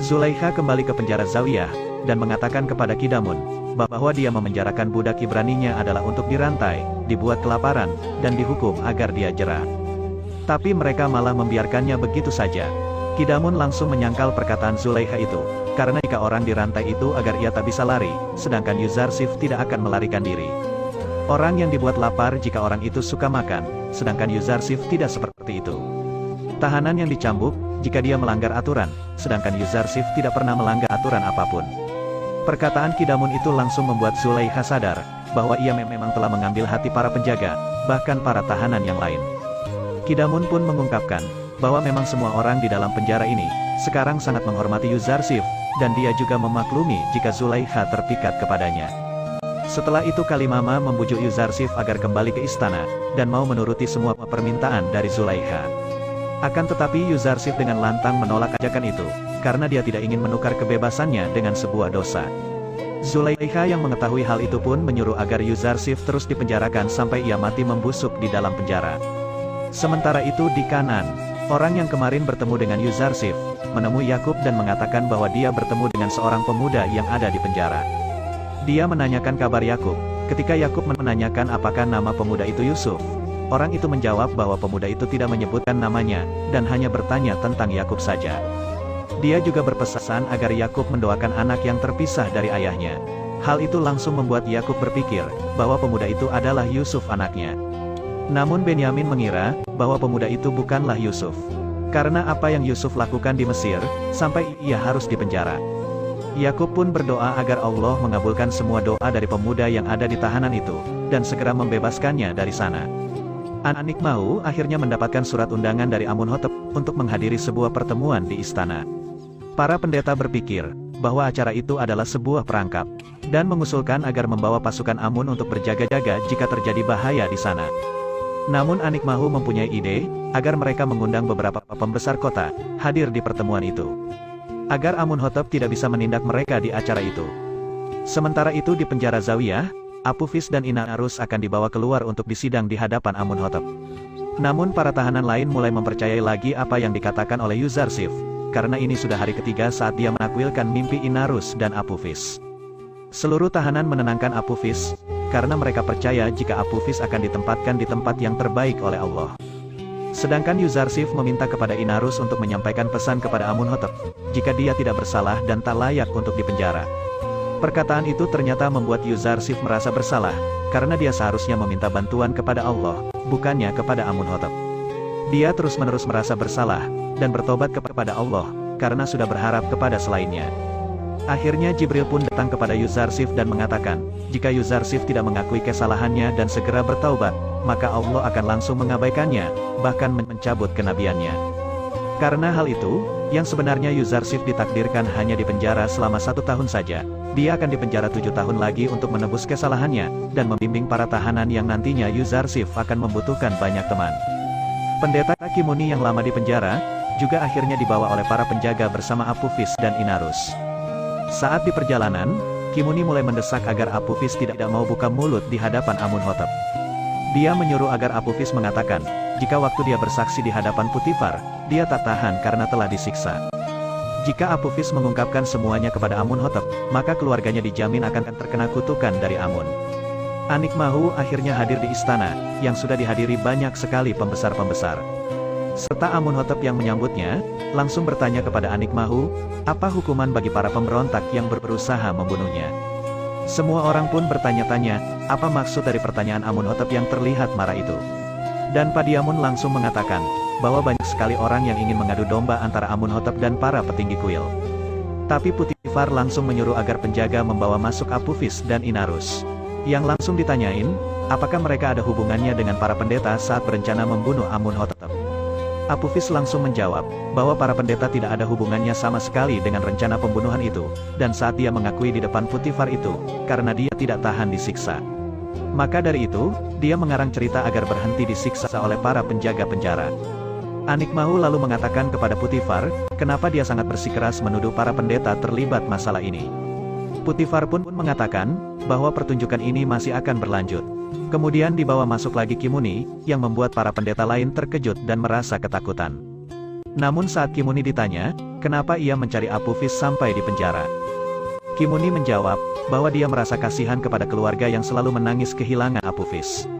Zulaikha kembali ke penjara Zawiyah, dan mengatakan kepada Kidamun, bahwa dia memenjarakan budak Ibraninya adalah untuk dirantai, dibuat kelaparan, dan dihukum agar dia jera. Tapi mereka malah membiarkannya begitu saja. Kidamun langsung menyangkal perkataan Zulaikha itu, karena jika orang dirantai itu agar ia tak bisa lari, sedangkan Yuzarsif tidak akan melarikan diri. Orang yang dibuat lapar jika orang itu suka makan, sedangkan Yuzarsif tidak seperti itu. Tahanan yang dicambuk, jika dia melanggar aturan, sedangkan Yuzarsif tidak pernah melanggar aturan apapun. Perkataan Kidamun itu langsung membuat Zulaikha sadar, bahwa ia memang telah mengambil hati para penjaga, bahkan para tahanan yang lain. Kidamun pun mengungkapkan, bahwa memang semua orang di dalam penjara ini, sekarang sangat menghormati Yuzarsif, dan dia juga memaklumi jika Zulaikha terpikat kepadanya. Setelah itu Kalimama membujuk Yuzarsif agar kembali ke istana, dan mau menuruti semua permintaan dari Zulaikha. Akan tetapi Yuzarsif dengan lantang menolak ajakan itu, karena dia tidak ingin menukar kebebasannya dengan sebuah dosa. Zulaikha yang mengetahui hal itu pun menyuruh agar Yuzarsif terus dipenjarakan sampai ia mati membusuk di dalam penjara. Sementara itu di kanan, orang yang kemarin bertemu dengan Yuzarsif, menemui Yakub dan mengatakan bahwa dia bertemu dengan seorang pemuda yang ada di penjara. Dia menanyakan kabar Yakub. Ketika Yakub menanyakan apakah nama pemuda itu Yusuf, orang itu menjawab bahwa pemuda itu tidak menyebutkan namanya, dan hanya bertanya tentang Yakub saja. Dia juga berpesan agar Yakub mendoakan anak yang terpisah dari ayahnya. Hal itu langsung membuat Yakub berpikir, bahwa pemuda itu adalah Yusuf anaknya. Namun Benyamin mengira, bahwa pemuda itu bukanlah Yusuf. Karena apa yang Yusuf lakukan di Mesir, sampai ia harus dipenjara. Yakub pun berdoa agar Allah mengabulkan semua doa dari pemuda yang ada di tahanan itu, dan segera membebaskannya dari sana. Anikmahu akhirnya mendapatkan surat undangan dari Amunhotep, untuk menghadiri sebuah pertemuan di istana. Para pendeta berpikir, bahwa acara itu adalah sebuah perangkap, dan mengusulkan agar membawa pasukan Amun untuk berjaga-jaga jika terjadi bahaya di sana. Namun Anikmahu mempunyai ide, agar mereka mengundang beberapa pembesar kota, hadir di pertemuan itu. Agar Amunhotep tidak bisa menindak mereka di acara itu. Sementara itu di penjara Zawiyah, Apophis dan Inarus akan dibawa keluar untuk disidang di hadapan Amunhotep. Namun para tahanan lain mulai mempercayai lagi apa yang dikatakan oleh Yuzarsif, karena ini sudah hari ketiga saat dia menakwilkan mimpi Inarus dan Apophis. Seluruh tahanan menenangkan Apophis, karena mereka percaya jika Apophis akan ditempatkan di tempat yang terbaik oleh Allah. Sedangkan Yuzarsif meminta kepada Inarus untuk menyampaikan pesan kepada Amunhotep, jika dia tidak bersalah dan tak layak untuk dipenjara. Perkataan itu ternyata membuat Yuzarsif merasa bersalah, karena dia seharusnya meminta bantuan kepada Allah, bukannya kepada Amunhotep. Dia terus-menerus merasa bersalah, dan bertobat kepada Allah, karena sudah berharap kepada selainnya. Akhirnya Jibril pun datang kepada Yuzarsif dan mengatakan, jika Yuzarsif tidak mengakui kesalahannya dan segera bertaubat, maka Allah akan langsung mengabaikannya, bahkan mencabut kenabiannya. Karena hal itu, yang sebenarnya Yuzarsif ditakdirkan hanya dipenjara selama 1 tahun saja, dia akan dipenjara 7 tahun lagi untuk menebus kesalahannya, dan membimbing para tahanan yang nantinya Yuzarsif akan membutuhkan banyak teman. Pendeta Kimuni yang lama di penjara, juga akhirnya dibawa oleh para penjaga bersama Apophis dan Inarus. Saat di perjalanan, Kimuni mulai mendesak agar Apophis tidak mau buka mulut di hadapan Amunhotep. Dia menyuruh agar Apophis mengatakan, jika waktu dia bersaksi di hadapan Putifar, dia tak tahan karena telah disiksa. Jika Apophis mengungkapkan semuanya kepada Amunhotep, maka keluarganya dijamin akan terkena kutukan dari Amun. Anikmahu akhirnya hadir di istana, yang sudah dihadiri banyak sekali pembesar-pembesar. Serta Amunhotep yang menyambutnya, langsung bertanya kepada Anikmahu, apa hukuman bagi para pemberontak yang berusaha membunuhnya. Semua orang pun bertanya-tanya, apa maksud dari pertanyaan Amunhotep yang terlihat marah itu. Dan Padiamun langsung mengatakan, bahwa banyak sekali orang yang ingin mengadu domba antara Amunhotep dan para petinggi kuil. Tapi Putifar langsung menyuruh agar penjaga membawa masuk Apophis dan Inarus. Yang langsung ditanyain, apakah mereka ada hubungannya dengan para pendeta saat berencana membunuh Amunhotep. Apophis langsung menjawab, bahwa para pendeta tidak ada hubungannya sama sekali dengan rencana pembunuhan itu, dan saat dia mengakui di depan Putifar itu, karena dia tidak tahan disiksa. Maka dari itu, dia mengarang cerita agar berhenti disiksa oleh para penjaga penjara. Anikmahu lalu mengatakan kepada Putifar, kenapa dia sangat bersikeras menuduh para pendeta terlibat masalah ini. Putifar pun mengatakan, bahwa pertunjukan ini masih akan berlanjut. Kemudian dibawa masuk lagi Kimuni, yang membuat para pendeta lain terkejut dan merasa ketakutan. Namun saat Kimuni ditanya, kenapa ia mencari Apophis sampai di penjara. Kimuni menjawab, bahwa dia merasa kasihan kepada keluarga yang selalu menangis kehilangan Apophis.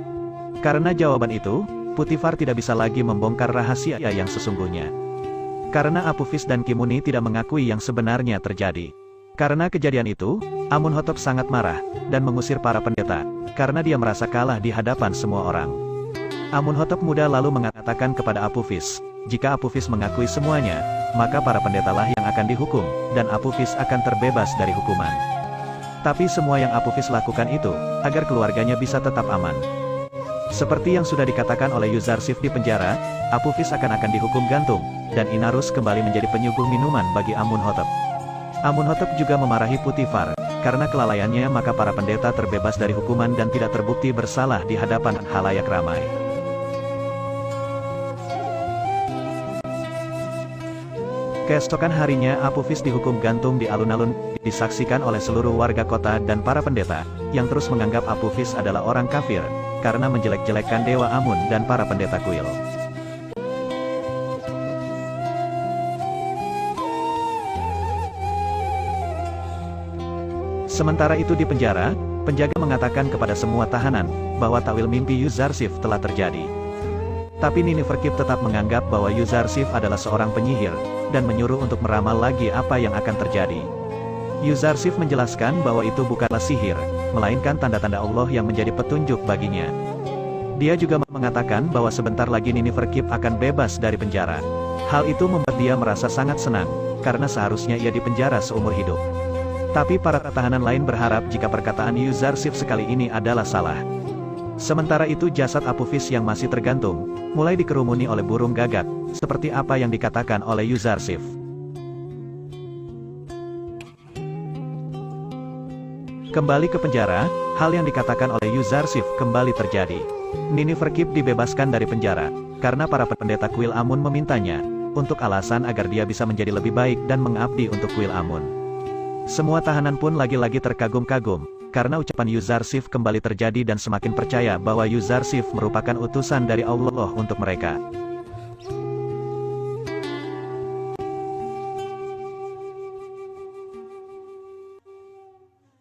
Karena jawaban itu, Potifar tidak bisa lagi membongkar rahasia yang sesungguhnya. Karena Apophis dan Kimuni tidak mengakui yang sebenarnya terjadi. Karena kejadian itu, Amunhotep sangat marah, dan mengusir para pendeta, karena dia merasa kalah di hadapan semua orang. Amunhotep muda lalu mengatakan kepada Apophis, jika Apophis mengakui semuanya, maka para pendetalah yang akan dihukum, dan Apophis akan terbebas dari hukuman. Tapi semua yang Apophis lakukan itu, agar keluarganya bisa tetap aman. Seperti yang sudah dikatakan oleh Yuzarsif di penjara, Apophis akan dihukum gantung, dan Inarus kembali menjadi penyuguh minuman bagi Amunhotep. Amunhotep juga memarahi Potifar, karena kelalaiannya maka para pendeta terbebas dari hukuman dan tidak terbukti bersalah di hadapan halayak ramai. Keesokan harinya Apophis dihukum gantung di alun-alun, disaksikan oleh seluruh warga kota dan para pendeta, yang terus menganggap Apophis adalah orang kafir, karena menjelek-jelekkan Dewa Amun dan para pendeta kuil. Sementara itu di penjara, penjaga mengatakan kepada semua tahanan, bahwa takwil mimpi Yuzarsif telah terjadi. Tapi Nineferkip tetap menganggap bahwa Yuzarsif adalah seorang penyihir, dan menyuruh untuk meramal lagi apa yang akan terjadi. Yuzarsif menjelaskan bahwa itu bukanlah sihir, melainkan tanda-tanda Allah yang menjadi petunjuk baginya. Dia juga mengatakan bahwa sebentar lagi Nineferkip akan bebas dari penjara. Hal itu membuat dia merasa sangat senang, karena seharusnya ia dipenjara seumur hidup. Tapi para tahanan lain berharap jika perkataan Yuzarsif sekali ini adalah salah. Sementara itu jasad Apophis yang masih tergantung, mulai dikerumuni oleh burung gagak, seperti apa yang dikatakan oleh Yuzarsif. Kembali ke penjara, hal yang dikatakan oleh Yuzarsif kembali terjadi. Nineferkip dibebaskan dari penjara, karena para pendeta kuil Amun memintanya, untuk alasan agar dia bisa menjadi lebih baik dan mengabdi untuk kuil Amun. Semua tahanan pun lagi-lagi terkagum-kagum, karena ucapan Yuzarsif kembali terjadi dan semakin percaya bahwa Yuzarsif merupakan utusan dari Allah untuk mereka.